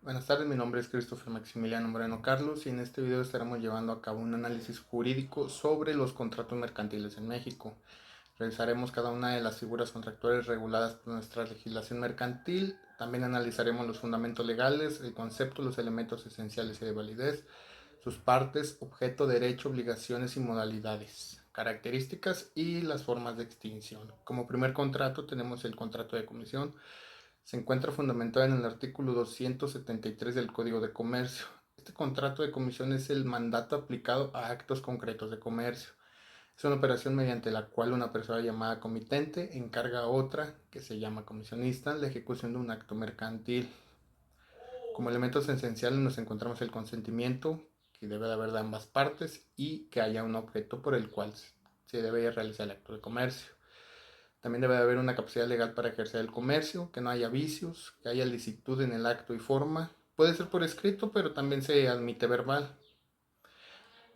Buenas tardes, mi nombre es Christopher Maximiliano Moreno Carlos y en este video estaremos llevando a cabo un análisis jurídico sobre los contratos mercantiles en México. Revisaremos cada una de las figuras contractuales reguladas por nuestra legislación mercantil. También analizaremos los fundamentos legales, el concepto, los elementos esenciales y de validez, sus partes, objeto, derecho, obligaciones y modalidades, características y las formas de extinción. Como primer contrato tenemos el contrato de comisión. Se encuentra fundamentado en el artículo 273 del Código de Comercio. Este contrato de comisión es el mandato aplicado a actos concretos de comercio. Es una operación mediante la cual una persona llamada comitente encarga a otra, que se llama comisionista, la ejecución de un acto mercantil. Como elementos esenciales nos encontramos el consentimiento, que debe de haber de ambas partes, y que haya un objeto por el cual se debe realizar el acto de comercio. También debe haber una capacidad legal para ejercer el comercio, que no haya vicios, que haya licitud en el acto y forma. Puede ser por escrito, pero también se admite verbal.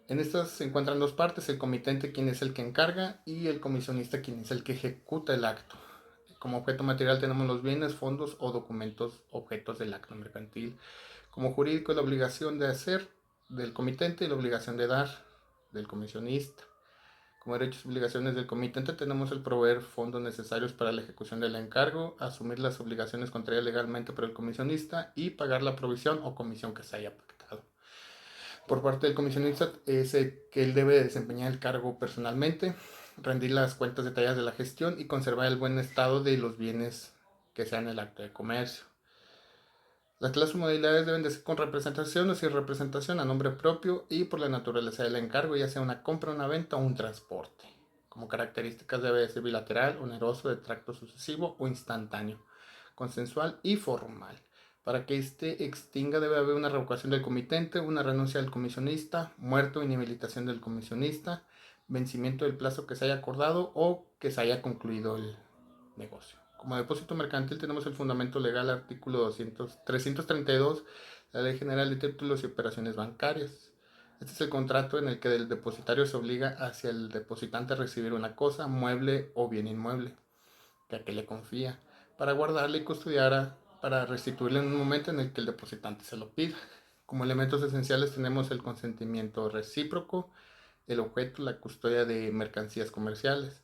En estas se encuentran dos partes, el comitente quien es el que encarga y el comisionista quien es el que ejecuta el acto. Como objeto material tenemos los bienes, fondos o documentos objetos del acto mercantil. Como jurídico la obligación de hacer del comitente y la obligación de dar del comisionista. Como derechos y obligaciones del comitente tenemos el proveer fondos necesarios para la ejecución del encargo, asumir las obligaciones contraídas legalmente por el comisionista y pagar la provisión o comisión que se haya pactado. Por parte del comisionista es que él debe desempeñar el cargo personalmente, rendir las cuentas detalladas de la gestión y conservar el buen estado de los bienes que sean el acto de comercio. Las clases y modalidades deben de ser con representación o sin representación a nombre propio y por la naturaleza del encargo, ya sea una compra, una venta o un transporte. Como características debe de ser bilateral, oneroso, de tracto sucesivo o instantáneo, consensual y formal. Para que éste extinga debe haber una revocación del comitente, una renuncia del comisionista, muerte o inhabilitación del comisionista, vencimiento del plazo que se haya acordado o que se haya concluido el negocio. Como depósito mercantil tenemos el fundamento legal artículo 332 de la Ley General de Títulos y Operaciones Bancarias. Este es el contrato en el que el depositario se obliga hacia el depositante a recibir una cosa, mueble o bien inmueble, que a que le confía, para guardarla y custodiarla para restituirla en un momento en el que el depositante se lo pida. Como elementos esenciales tenemos el consentimiento recíproco, el objeto, la custodia de mercancías comerciales.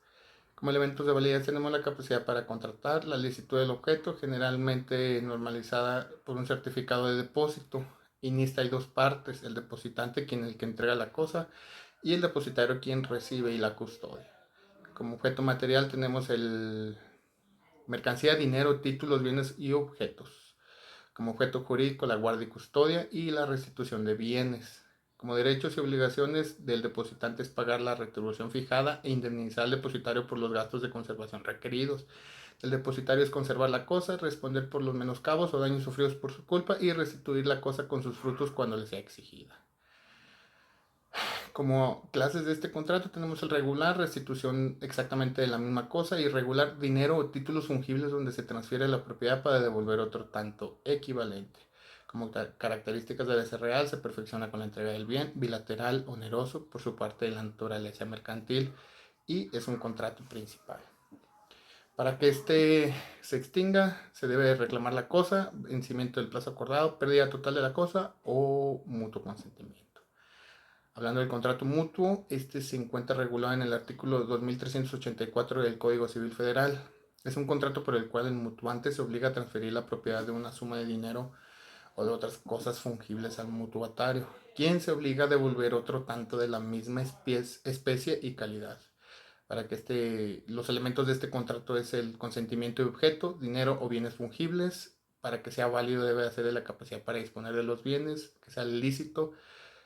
Como elementos de validez tenemos la capacidad para contratar, la licitud del objeto, generalmente normalizada por un certificado de depósito. En esta hay dos partes, el depositante quien el que entrega la cosa y el depositario quien recibe y la custodia. Como objeto material tenemos el mercancía, dinero, títulos, bienes y objetos. Como objeto jurídico la guardia y custodia y la restitución de bienes. Como derechos y obligaciones del depositante es pagar la retribución fijada e indemnizar al depositario por los gastos de conservación requeridos. El depositario es conservar la cosa, responder por los menoscabos o daños sufridos por su culpa y restituir la cosa con sus frutos cuando le sea exigida. Como clases de este contrato tenemos el regular, restitución exactamente de la misma cosa, irregular, dinero o títulos fungibles donde se transfiere la propiedad para devolver otro tanto equivalente. Como características debe ser real, se perfecciona con la entrega del bien, bilateral, oneroso, por su parte de la naturaleza mercantil y es un contrato principal. Para que este se extinga, se debe reclamar la cosa, vencimiento del plazo acordado, pérdida total de la cosa o mutuo consentimiento. Hablando del contrato mutuo, este se encuentra regulado en el artículo 2384 del Código Civil Federal. Es un contrato por el cual el mutuante se obliga a transferir la propiedad de una suma de dinero o de otras cosas fungibles al mutuatario, quien se obliga a devolver otro tanto de la misma especie y calidad. Para que los elementos de este contrato es el consentimiento de objeto, dinero o bienes fungibles. Para que sea válido debe hacer de la capacidad para disponer de los bienes, que sea lícito,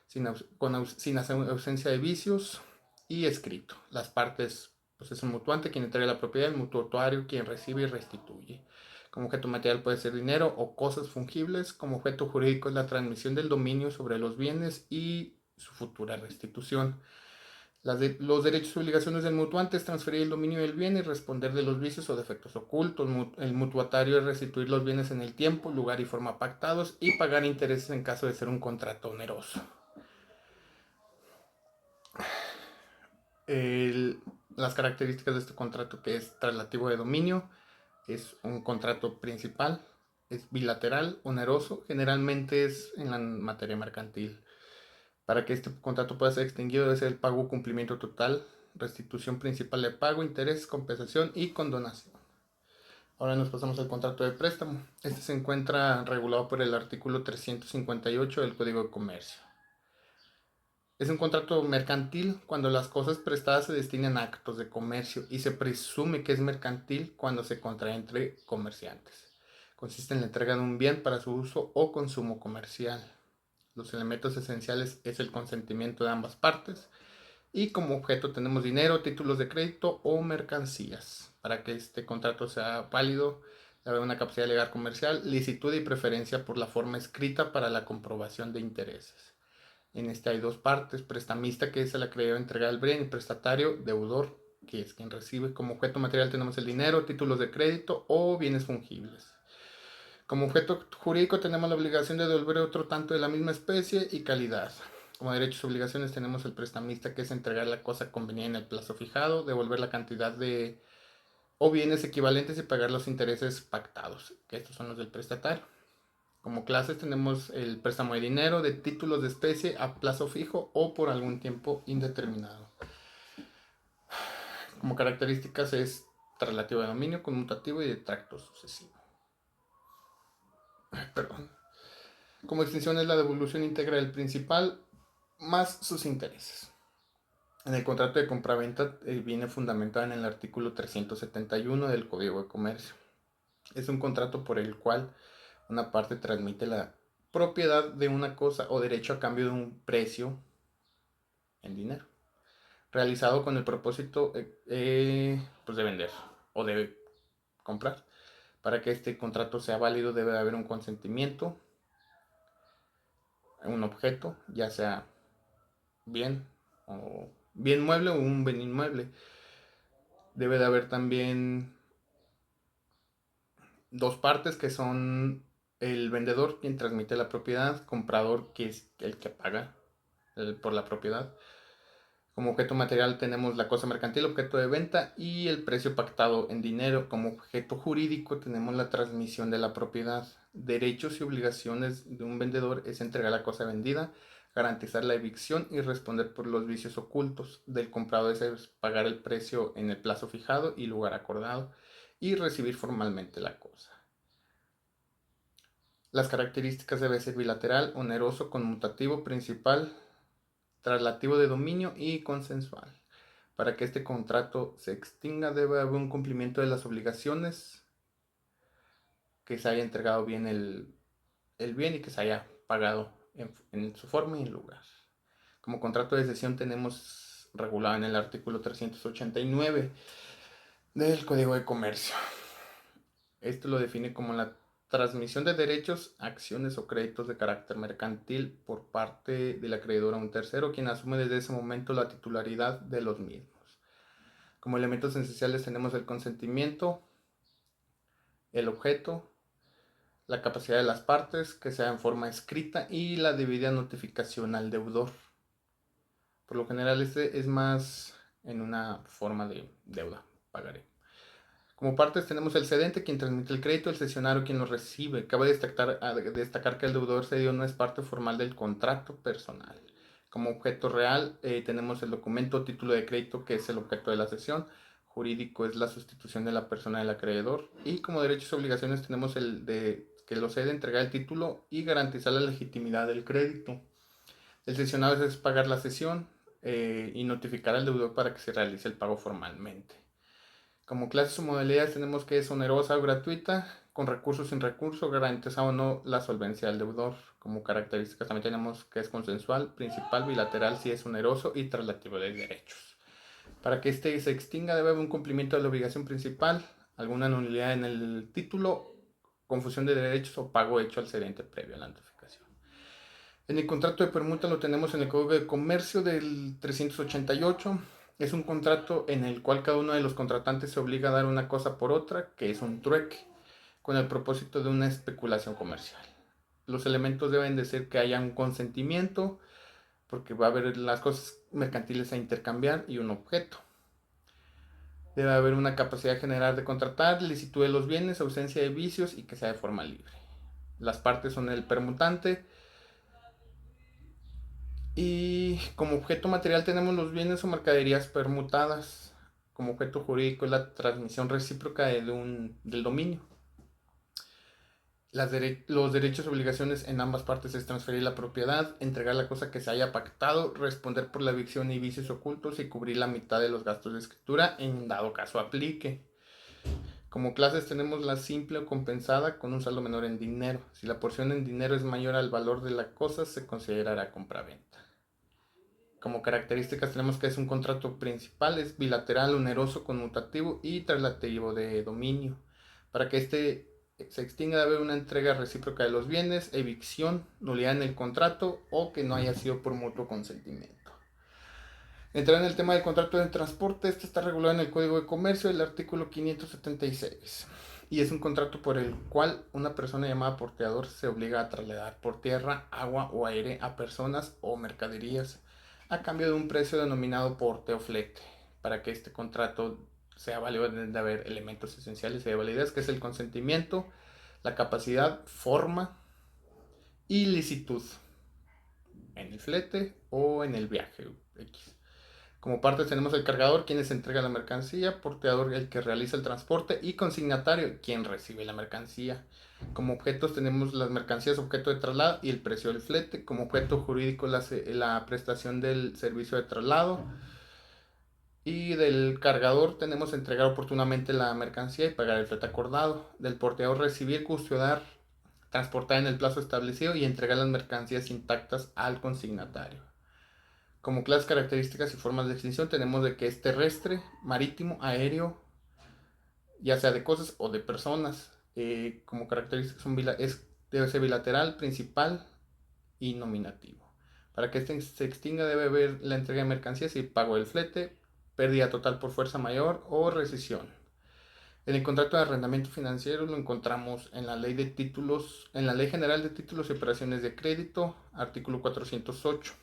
sin ausencia de vicios y escrito. Las partes, pues es el mutuante quien entrega la propiedad, el mutuatario quien recibe y restituye. Como objeto material puede ser dinero o cosas fungibles. Como objeto jurídico es la transmisión del dominio sobre los bienes y su futura restitución. Los derechos y obligaciones del mutuante es transferir el dominio del bien y responder de los vicios o defectos ocultos. El mutuatario es restituir los bienes en el tiempo, lugar y forma pactados y pagar intereses en caso de ser un contrato oneroso. El- las características de este contrato, que es traslativo de dominio, es un contrato principal, Es bilateral, oneroso, generalmente es en la materia mercantil. Para que este contrato pueda ser extinguido debe ser el pago o cumplimiento total, restitución principal de pago, interés, compensación y condonación. Ahora nos pasamos al contrato de préstamo. Este se encuentra regulado por el artículo 358 del Código de Comercio. Es un contrato mercantil cuando las cosas prestadas se destinan a actos de comercio y se presume que es mercantil cuando se contrae entre comerciantes. Consiste en la entrega de un bien para su uso o consumo comercial. Los elementos esenciales es el consentimiento de ambas partes y como objeto tenemos dinero, títulos de crédito o mercancías. Para que este contrato sea válido, debe haber una capacidad legal comercial, licitud y preferencia por la forma escrita para la comprobación de intereses. En este hay dos partes: prestamista, que es el acreedor entregar el bien, y prestatario, deudor, que es quien recibe. Como objeto material tenemos el dinero, títulos de crédito o bienes fungibles. Como objeto jurídico tenemos la obligación de devolver otro tanto de la misma especie y calidad. Como derechos y obligaciones tenemos el prestamista, que es entregar la cosa convenida en el plazo fijado, devolver la cantidad de o bienes equivalentes y pagar los intereses pactados, que estos son los del prestatario. Como clases tenemos el préstamo de dinero, de títulos de especie a plazo fijo o por algún tiempo indeterminado. Como características es relativo de dominio, conmutativo y de tracto sucesivo. Perdón. Como extinción es la devolución íntegra del principal más sus intereses. En el contrato de compraventa viene fundamentado en el artículo 371 del Código de Comercio. Es un contrato por el cual una parte transmite la propiedad de una cosa o derecho a cambio de un precio en dinero, realizado con el propósito pues de vender o de comprar. Para que este contrato sea válido debe haber un consentimiento, un objeto, ya sea bien o bien mueble o un bien inmueble. Debe de haber también dos partes que son el vendedor, quien transmite la propiedad, comprador, que es el que paga por la propiedad. Como objeto material tenemos la cosa mercantil, objeto de venta, y el precio pactado en dinero. Como objeto jurídico tenemos la transmisión de la propiedad. Derechos y obligaciones de un vendedor es entregar la cosa vendida, garantizar la evicción y responder por los vicios ocultos. Del comprador es pagar el precio en el plazo fijado y lugar acordado y recibir formalmente la cosa. Las características deben ser bilateral, oneroso, conmutativo, principal, traslativo de dominio y consensual. Para que este contrato se extinga debe haber un cumplimiento de las obligaciones, que se haya entregado bien el bien y que se haya pagado en su forma y en lugar. Como contrato de cesión tenemos regulado en el artículo 389 del Código de Comercio. Esto lo define como la transmisión de derechos, acciones o créditos de carácter mercantil por parte del acreedor a un tercero, quien asume desde ese momento la titularidad de los mismos. Como elementos esenciales tenemos el consentimiento, el objeto, la capacidad de las partes, que sea en forma escrita, y la debida notificación al deudor. Por lo general este es más en una forma de deuda, pagaré. Como partes tenemos el cedente, quien transmite el crédito, el cesionario, quien lo recibe. Cabe destacar que el deudor cedido no es parte formal del contrato personal. Como objeto real tenemos el documento o título de crédito, que es el objeto de la cesión. Jurídico es la sustitución de la persona del acreedor. Y como derechos y obligaciones tenemos el de que lo cede, entregar el título y garantizar la legitimidad del crédito. El cesionado es pagar la cesión y notificar al deudor para que se realice el pago formalmente. Como clases o modalidades tenemos que es onerosa o gratuita, con recursos sin recurso, garantizado o no la solvencia del deudor. Como características también tenemos que es consensual, principal, bilateral si es oneroso y traslativo de derechos. Para que este se extinga debe haber un cumplimiento de la obligación principal, alguna nulidad en el título, confusión de derechos o pago hecho al cedente previo a la notificación. En el contrato de permuta lo tenemos en el Código de Comercio del 388. Es un contrato en el cual cada uno de los contratantes se obliga a dar una cosa por otra, que es un trueque, con el propósito de una especulación comercial. Los elementos deben de ser que haya un consentimiento, porque va a haber las cosas mercantiles a intercambiar, y un objeto. Debe haber una capacidad general de contratar, licitud de los bienes, ausencia de vicios y que sea de forma libre. Las partes son el permutante. Y como objeto material tenemos los bienes o mercaderías permutadas. Como objeto jurídico es la transmisión recíproca del dominio. Los derechos y obligaciones en ambas partes es transferir la propiedad, entregar la cosa que se haya pactado, responder por la evicción y vicios ocultos y cubrir la mitad de los gastos de escritura en dado caso aplique. Como clases tenemos la simple o compensada con un saldo menor en dinero. Si la porción en dinero es mayor al valor de la cosa, se considerará compraventa. Como características tenemos que es un contrato principal, es bilateral, oneroso, conmutativo y traslativo de dominio. Para que este se extinga debe haber una entrega recíproca de los bienes, evicción, nulidad en el contrato o que no haya sido por mutuo consentimiento. Entrar en el tema del contrato de transporte, este está regulado en el Código de Comercio, el artículo 576. Y es un contrato por el cual una persona llamada porteador se obliga a trasladar por tierra, agua o aire a personas o mercaderías a cambio de un precio denominado porte o flete. Para que este contrato sea válido deben de haber elementos esenciales de validez, que es el consentimiento, la capacidad, forma y licitud en el flete o en el viaje X. Como partes tenemos el cargador, quien les entrega la mercancía, porteador, el que realiza el transporte, y consignatario, quien recibe la mercancía. Como objetos tenemos las mercancías objeto de traslado y el precio del flete. Como objeto jurídico la prestación del servicio de traslado. Y del cargador tenemos entregar oportunamente la mercancía y pagar el flete acordado. Del porteador recibir, custodiar, transportar en el plazo establecido y entregar las mercancías intactas al consignatario. Como clases, características y formas de extinción tenemos de que es terrestre, marítimo, aéreo, ya sea de cosas o de personas. Como características debe ser bilateral, principal y nominativo. Para que este se extinga debe haber la entrega de mercancías y pago del flete, pérdida total por fuerza mayor o rescisión. En el contrato de arrendamiento financiero lo encontramos en la Ley de Títulos, en la Ley General de Títulos y Operaciones de Crédito, artículo 408.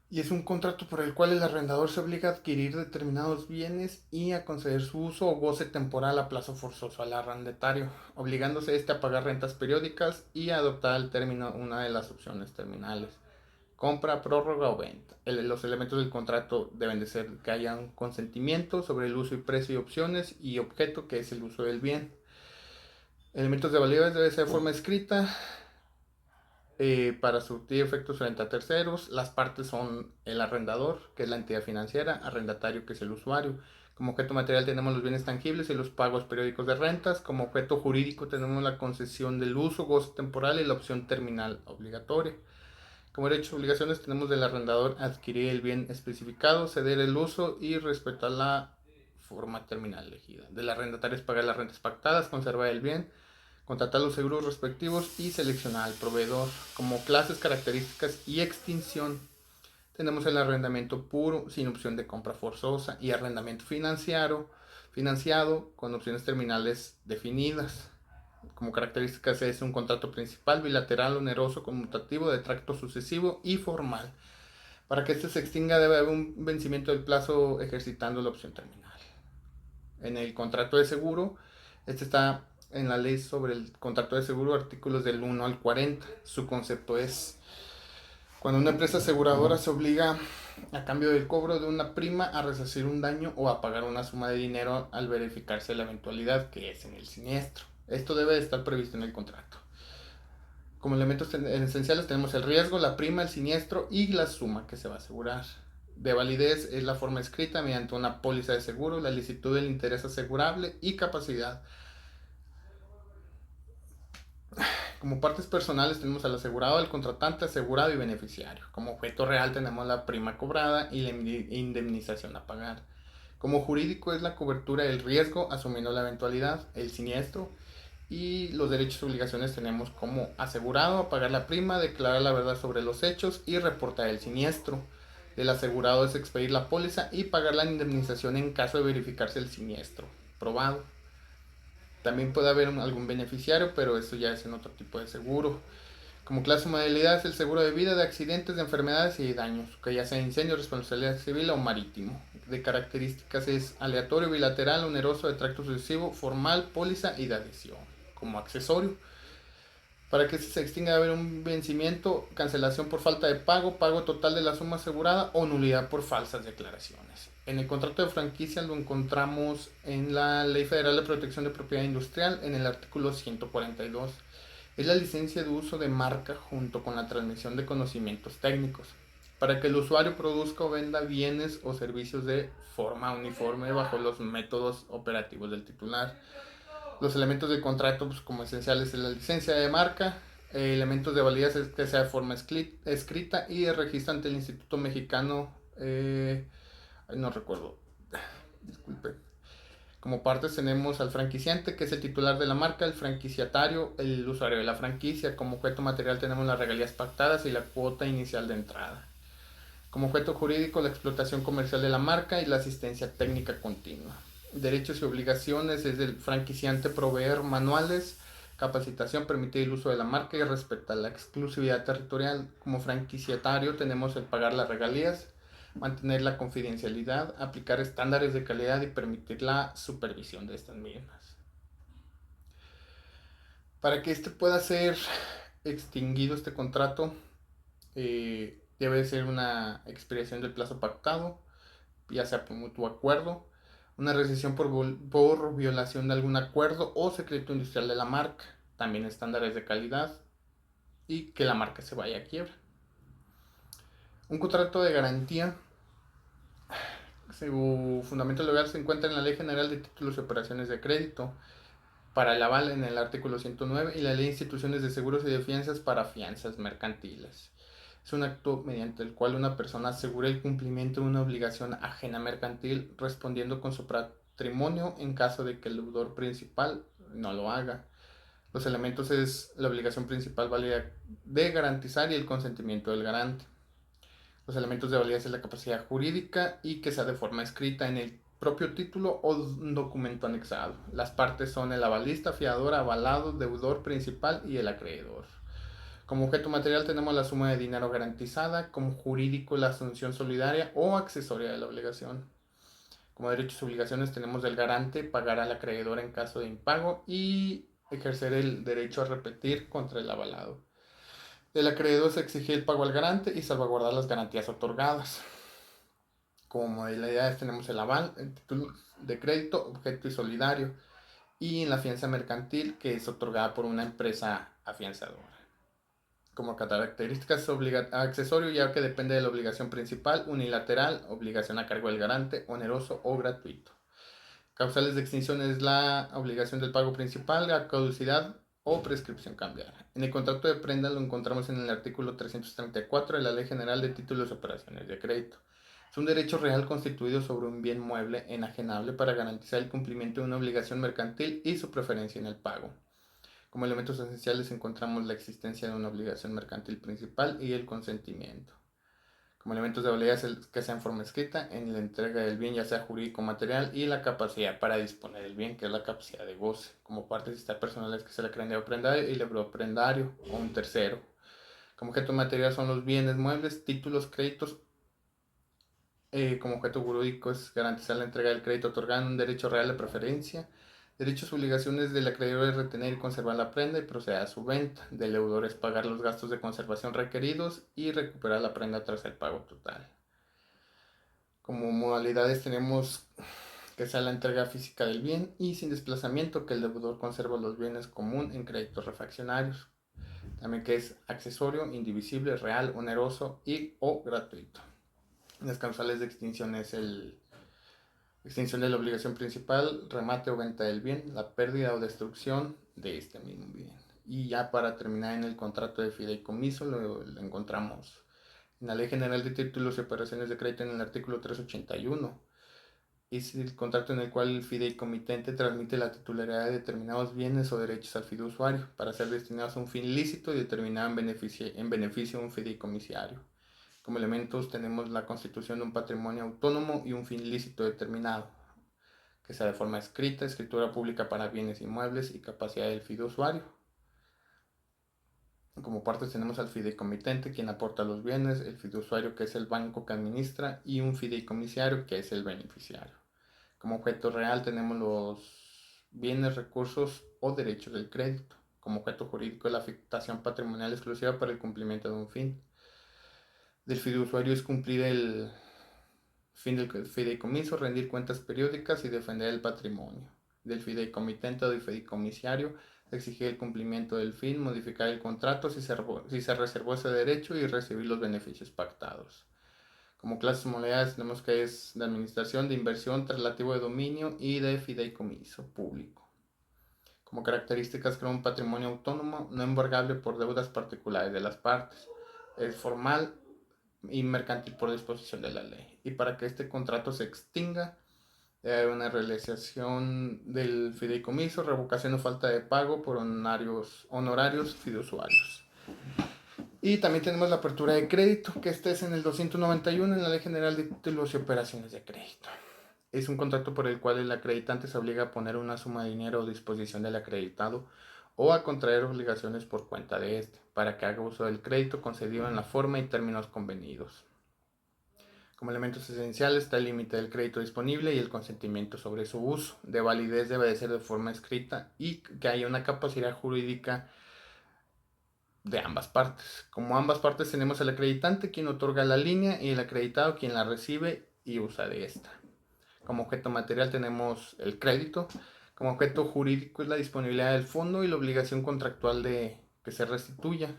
Y es un contrato por el cual el arrendador se obliga a adquirir determinados bienes y a conceder su uso o goce temporal a plazo forzoso al arrendatario, obligándose este a pagar rentas periódicas y a adoptar al término una de las opciones terminales: compra, prórroga o venta. Los elementos del contrato deben de ser que haya un consentimiento sobre el uso y precio y opciones y objeto, que es el uso del bien. Elementos de validez debe ser de forma escrita, para surtir efectos frente a terceros. Las partes son el arrendador, que es la entidad financiera, arrendatario, que es el usuario. Como objeto material tenemos los bienes tangibles y los pagos periódicos de rentas. Como objeto jurídico tenemos la concesión del uso, goce temporal y la opción terminal obligatoria. Como derechos y obligaciones tenemos del arrendador adquirir el bien especificado, ceder el uso y respetar la forma terminal elegida. Del arrendatario es pagar las rentas pactadas, conservar el bien, contratar los seguros respectivos y seleccionar al proveedor. Como clases, características y extinción tenemos el arrendamiento puro sin opción de compra forzosa y arrendamiento financiado con opciones terminales definidas. Como características es un contrato principal, bilateral, oneroso, conmutativo, de tracto sucesivo y formal. Para que este se extinga debe haber un vencimiento del plazo ejercitando la opción terminal. En el contrato de seguro, este está en la ley sobre el contrato de seguro, artículos del 1 al 40. Su concepto es: cuando una empresa aseguradora se obliga, a cambio del cobro de una prima, a resarcir un daño o a pagar una suma de dinero al verificarse la eventualidad, que es en el siniestro. Esto debe de estar previsto en el contrato. Como elementos esenciales tenemos el riesgo, la prima, el siniestro y la suma que se va a asegurar. De validez es la forma escrita mediante una póliza de seguro, la licitud del interés asegurable y capacidad. Como partes personales tenemos al asegurado, al contratante, asegurado y beneficiario. Como objeto real tenemos la prima cobrada y la indemnización a pagar. Como jurídico es la cobertura del riesgo, asumiendo la eventualidad, el siniestro. Y los derechos y obligaciones tenemos como asegurado pagar la prima, declarar la verdad sobre los hechos y reportar el siniestro. Del asegurado es expedir la póliza y pagar la indemnización en caso de verificarse el siniestro probado. También puede haber algún beneficiario, pero eso ya es en otro tipo de seguro. Como clase modalidad es el seguro de vida, de accidentes, de enfermedades y de daños, que ya sea incendio, responsabilidad civil o marítimo. De características es aleatorio, bilateral, oneroso, de tracto sucesivo, formal, póliza y de adhesión. Como accesorio, para que se extinga debe haber un vencimiento, cancelación por falta de pago, pago total de la suma asegurada o nulidad por falsas declaraciones. En el contrato de franquicia lo encontramos en la Ley Federal de Protección de Propiedad Industrial, en el artículo 142. Es la licencia de uso de marca junto con la transmisión de conocimientos técnicos, para que el usuario produzca o venda bienes o servicios de forma uniforme bajo los métodos operativos del titular. Los elementos del contrato, pues, como esenciales, es la licencia de marca, elementos de validez es que sea de forma escrita y el registro ante el Instituto Mexicano, no recuerdo, disculpe. Como partes tenemos al franquiciante, que es el titular de la marca, el franquiciatario, el usuario de la franquicia. Como objeto material tenemos las regalías pactadas y la cuota inicial de entrada. Como objeto jurídico, la explotación comercial de la marca y la asistencia técnica continua. Derechos y obligaciones es del franquiciante proveer manuales, capacitación, permitir el uso de la marca y respetar la exclusividad territorial. Como franquiciatario tenemos el pagar las regalías, mantener la confidencialidad, aplicar estándares de calidad y permitir la supervisión de estas mismas. Para que este pueda ser extinguido, este contrato, debe ser una expiración del plazo pactado, ya sea por mutuo acuerdo, una rescisión por violación de algún acuerdo o secreto industrial de la marca, también estándares de calidad y que la marca se vaya a quiebra. Un contrato de garantía, su fundamento legal se encuentra en la Ley General de Títulos y Operaciones de Crédito para el aval en el artículo 109 y la Ley de Instituciones de Seguros y de Fianzas para fianzas mercantiles. Es un acto mediante el cual una persona asegura el cumplimiento de una obligación ajena mercantil respondiendo con su patrimonio en caso de que el deudor principal no lo haga. Los elementos es la obligación principal válida de garantizar y el consentimiento del garante. Los elementos de validez es la capacidad jurídica y que sea de forma escrita en el propio título o un documento anexado. Las partes son el avalista, fiador, avalado, deudor principal y el acreedor. Como objeto material tenemos la suma de dinero garantizada, como jurídico la asunción solidaria o accesoria de la obligación. Como derechos y obligaciones tenemos del garante pagar al acreedor en caso de impago y ejercer el derecho a repetir contra el avalado. Del acreedor se exige el pago al garante y salvaguardar las garantías otorgadas. Como modalidades tenemos el aval, el título de crédito, objeto y solidario, y en la fianza mercantil, que es otorgada por una empresa afianzadora. Como características accesorio, ya que depende de la obligación principal, unilateral, obligación a cargo del garante, oneroso o gratuito. Causales de extinción es la obligación del pago principal, la caducidad o prescripción cambiar. En el contrato de prenda lo encontramos en el artículo 334 de la Ley General de Títulos y Operaciones de Crédito. Es un derecho real constituido sobre un bien mueble enajenable para garantizar el cumplimiento de una obligación mercantil y su preferencia en el pago. Como elementos esenciales encontramos la existencia de una obligación mercantil principal y el consentimiento. Como elementos de validez que sea en forma escrita, en la entrega del bien, ya sea jurídico o material, y la capacidad para disponer del bien, que es la capacidad de goce. Como partes personales que se le creen de aprendario y lebroprendario o un tercero. Como objeto material son los bienes muebles, títulos, créditos. Como objeto jurídico es garantizar la entrega del crédito otorgando un derecho real de preferencia. Derechos y obligaciones del acreedor es retener y conservar la prenda y proceder a su venta. Del deudor es pagar los gastos de conservación requeridos y recuperar la prenda tras el pago total. Como modalidades tenemos que sea la entrega física del bien y sin desplazamiento, que el deudor conserva los bienes común en créditos refaccionarios. También que es accesorio, indivisible, real, oneroso y o gratuito. Las causales de extinción es el extinción de la obligación principal, remate o venta del bien, la pérdida o destrucción de este mismo bien. Y ya para terminar en el contrato de fideicomiso lo encontramos en la Ley General de Títulos y Operaciones de Crédito en el artículo 381. Es el contrato en el cual el fideicomitente transmite la titularidad de determinados bienes o derechos al fideusuario para ser destinados a un fin lícito y determinado en beneficio de un fideicomisario. Como elementos tenemos la constitución de un patrimonio autónomo y un fin lícito determinado, que sea de forma escrita, escritura pública para bienes inmuebles y capacidad del fideusuario. Como partes tenemos al fideicomitente, quien aporta los bienes, el fiduciario, que es el banco que administra, y un fideicomisario, que es el beneficiario. Como objeto real tenemos los bienes, recursos o derechos del crédito. Como objeto jurídico, la afectación patrimonial exclusiva para el cumplimiento de un fin. Del fiduciario es cumplir el fin del fideicomiso, rendir cuentas periódicas y defender el patrimonio. Del fideicomitente o del fideicomisario, exigir el cumplimiento del fin, modificar el contrato si se reservó ese derecho y recibir los beneficios pactados. Como clases modalidades tenemos que es de administración, de inversión, traslativo de dominio y de fideicomiso público. Como características, crea un patrimonio autónomo no embargable por deudas particulares de las partes. Es formal y mercantil por disposición de la ley. Y para que este contrato se extinga, debe haber una realización del fideicomiso, revocación o falta de pago por honorarios fiduciarios. Y también tenemos la apertura de crédito, que este es en el 291 en la Ley General de Títulos y Operaciones de Crédito. Es un contrato por el cual el acreditante se obliga a poner una suma de dinero a disposición del acreditado o a contraer obligaciones por cuenta de este, para que haga uso del crédito concedido en la forma y términos convenidos. Como elementos esenciales está el límite del crédito disponible y el consentimiento sobre su uso. De validez debe de ser de forma escrita y que haya una capacidad jurídica de ambas partes. Como ambas partes tenemos el acreditante quien otorga la línea y el acreditado quien la recibe y usa de esta. Como objeto material tenemos el crédito. Como objeto jurídico es la disponibilidad del fondo y la obligación contractual de que se restituya.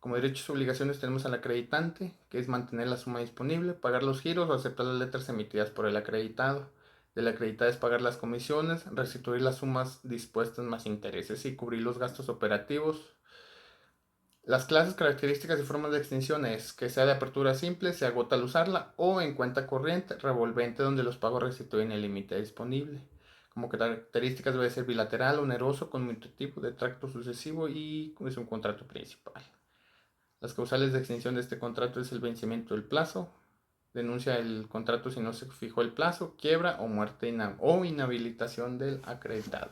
Como derechos y obligaciones tenemos al acreditante, que es mantener la suma disponible, pagar los giros o aceptar las letras emitidas por el acreditado. Del acreditado es pagar las comisiones, restituir las sumas dispuestas más intereses y cubrir los gastos operativos. Las clases, características y formas de extinción es que sea de apertura simple, se agota al usarla, o en cuenta corriente, revolvente, donde los pagos restituyen el límite disponible. Como características debe ser bilateral, oneroso, conmutativo, de tracto sucesivo y es un contrato principal. Las causales de extinción de este contrato es el vencimiento del plazo, denuncia el contrato si no se fijó el plazo, quiebra o muerte o inhabilitación del acreditado.